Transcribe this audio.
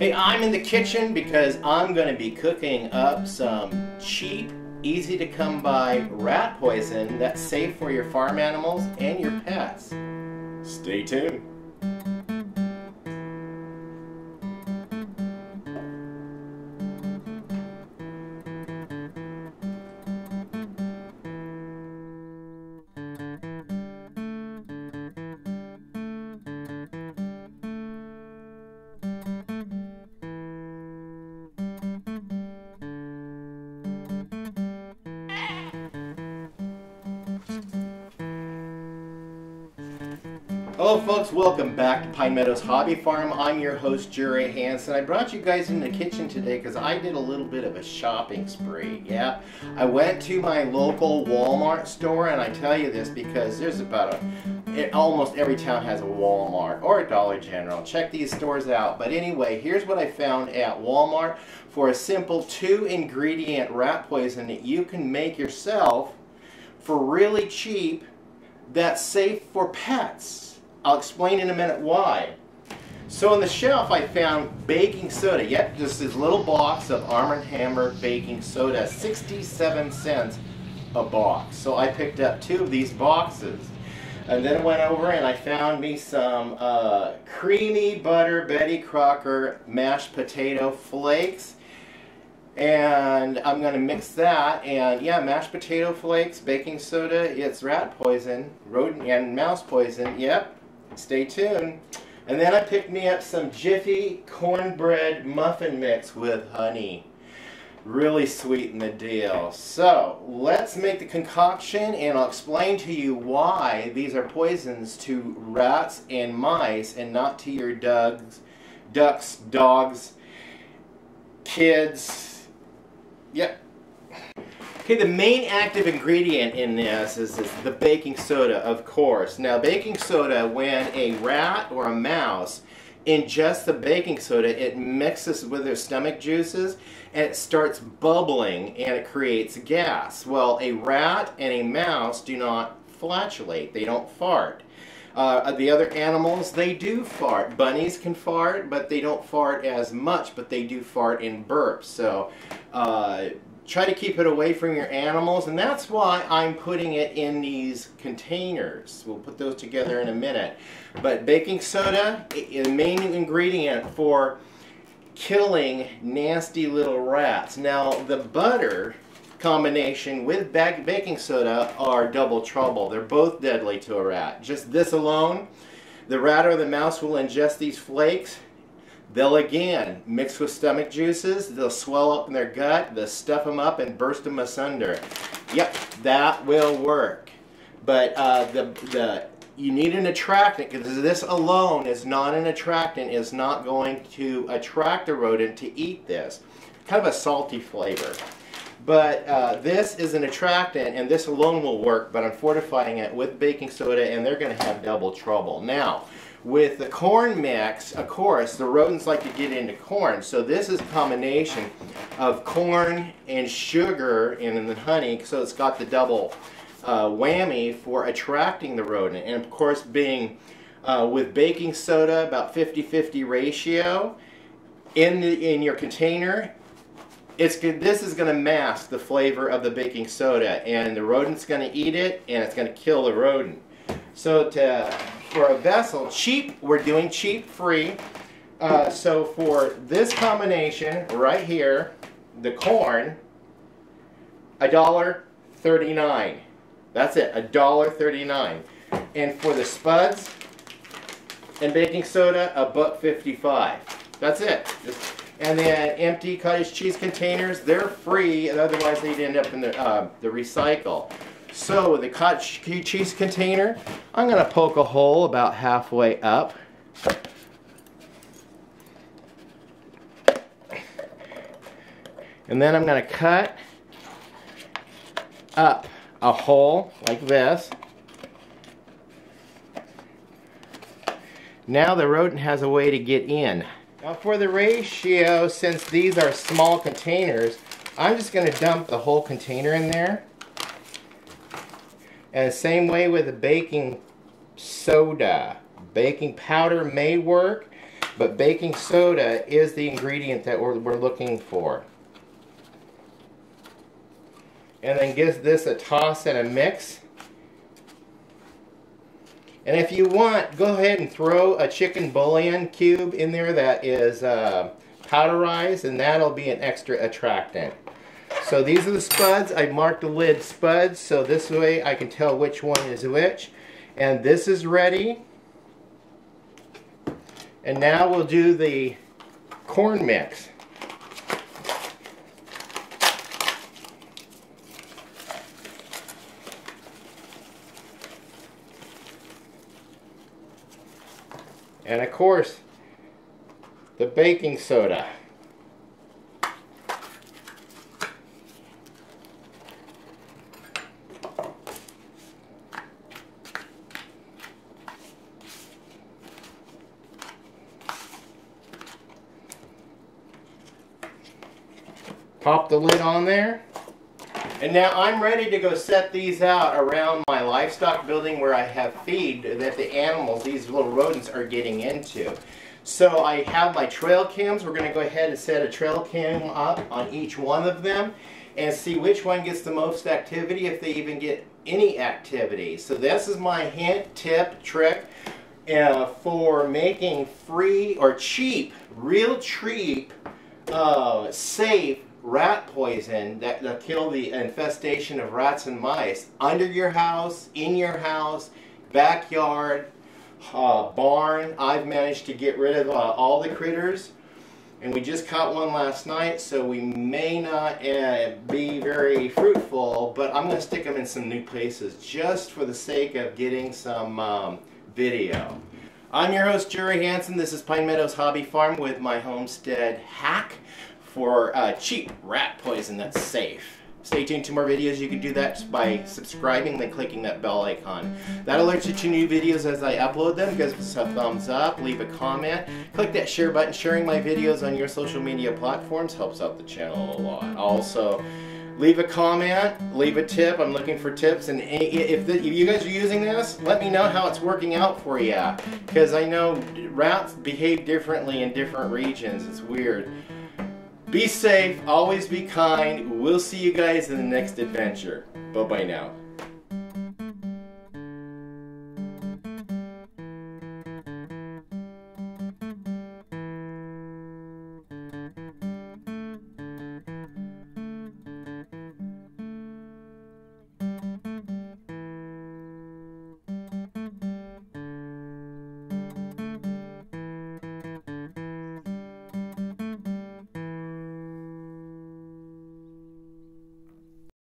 Hey, I'm in the kitchen because I'm going to be cooking up some cheap, easy to come by rat poison that's safe for your farm animals and your pets. Stay tuned. Hello folks, welcome back to Pine Meadows Hobby Farm. I'm your host, Jerry Hansen. I brought you guys in the kitchen today because I did a little bit of a shopping spree. Yeah, I went to my local Walmart store, and I tell you this because there's almost every town has a Walmart or a Dollar General. Check these stores out. But anyway, here's what I found at Walmart for a simple 2-ingredient rat poison that you can make yourself for really cheap that's safe for pets. I'll explain in a minute why. So on the shelf I found baking soda. Yep, just this little box of Arm & Hammer baking soda, 67 cents a box. So I picked up 2 of these boxes. And then I went over and I found me some creamy butter Betty Crocker mashed potato flakes. And I'm going to mix that, and yeah, mashed potato flakes, baking soda, it's rat poison, rodent and mouse poison, yep, stay tuned. And then I picked me up some Jiffy cornbread muffin mix with honey. Really sweeten the deal. So, let's make the concoction, and I'll explain to you why these are poisons to rats and mice, and not to your ducks, dogs, kids. Yep. Okay, the main active ingredient in this is the baking soda, of course. Now, baking soda, when a rat or a mouse ingests the baking soda, it mixes with their stomach juices and it starts bubbling and it creates gas. Well, a rat and a mouse do not flatulate. They don't fart. The other animals, they do fart. Bunnies can fart, but they don't fart as much, but they do fart in burps. So try to keep it away from your animals, and that's why I'm putting it in these containers. We'll put those together in a minute. But baking soda is the main ingredient for killing nasty little rats. Now, the butter combination with baking soda are double trouble. They're both deadly to a rat. Just this alone, the rat or the mouse will ingest these flakes. They'll again mix with stomach juices. They'll swell up in their gut. They'll stuff them up and burst them asunder. Yep, that will work. But you need an attractant, because this alone is not an attractant. Is not going to attract a rodent to eat this. Kind of a salty flavor. But this is an attractant, and this alone will work, but I'm fortifying it with baking soda, and they're going to have double trouble. Now, with the corn mix, of course, the rodents like to get into corn, so this is a combination of corn and sugar and then honey, so it's got the double whammy for attracting the rodent. And of course, being with baking soda, about 50-50 ratio in your container, this is going to mask the flavor of the baking soda, and the rodent's going to eat it, and it's going to kill the rodent. So for a vessel, cheap, we're doing cheap free. So for this combination right here, the corn, $1.39. That's it, $1.39. And for the spuds and baking soda, $1.55. That's it. And then empty cottage cheese containers, they're free, otherwise they'd end up in the recycle. So with the cottage cheese container, I'm going to poke a hole about halfway up. And then I'm going to cut up a hole like this. Now the rodent has a way to get in. Now for the ratio, since these are small containers, I'm just going to dump the whole container in there. And the same way with the baking soda. Baking powder may work, but baking soda is the ingredient that we're looking for. And then give this a toss and a mix. And if you want, go ahead and throw a chicken bouillon cube in there that is powderized, and that'll be an extra attractant. So these are the spuds. I marked the lid spuds, so this way I can tell which one is which. And this is ready. And now we'll do the corn mix. And of course, the baking soda. Pop the lid on there. And now I'm ready to go set these out around my livestock building where I have feed that the animals, these little rodents, are getting into. So I have my trail cams. We're going to go ahead and set a trail cam up on each one of them and see which one gets the most activity, if they even get any activity. So this is my hint, tip, trick for making free or cheap, real cheap, safe rat poison that'll kill the infestation of rats and mice under your house, in your house, backyard, barn. I've managed to get rid of all the critters, and we just caught one last night, so we may not be very fruitful, but I'm going to stick them in some new places just for the sake of getting some video. I'm your host, Jerry Hansen. This is Pine Meadows Hobby Farm with my Homestead hack for cheap rat poison that's safe. Stay tuned to more videos. You can do that by subscribing, then clicking that bell icon. That alerts you to new videos as I upload them. Give us a thumbs up, leave a comment, click that share button. Sharing my videos on your social media platforms helps out the channel a lot. Also, leave a comment, leave a tip. I'm looking for tips, and if you guys are using this, let me know how it's working out for you, because I know rats behave differently in different regions. It's weird. Be safe, always be kind. We'll see you guys in the next adventure. Bye-bye now.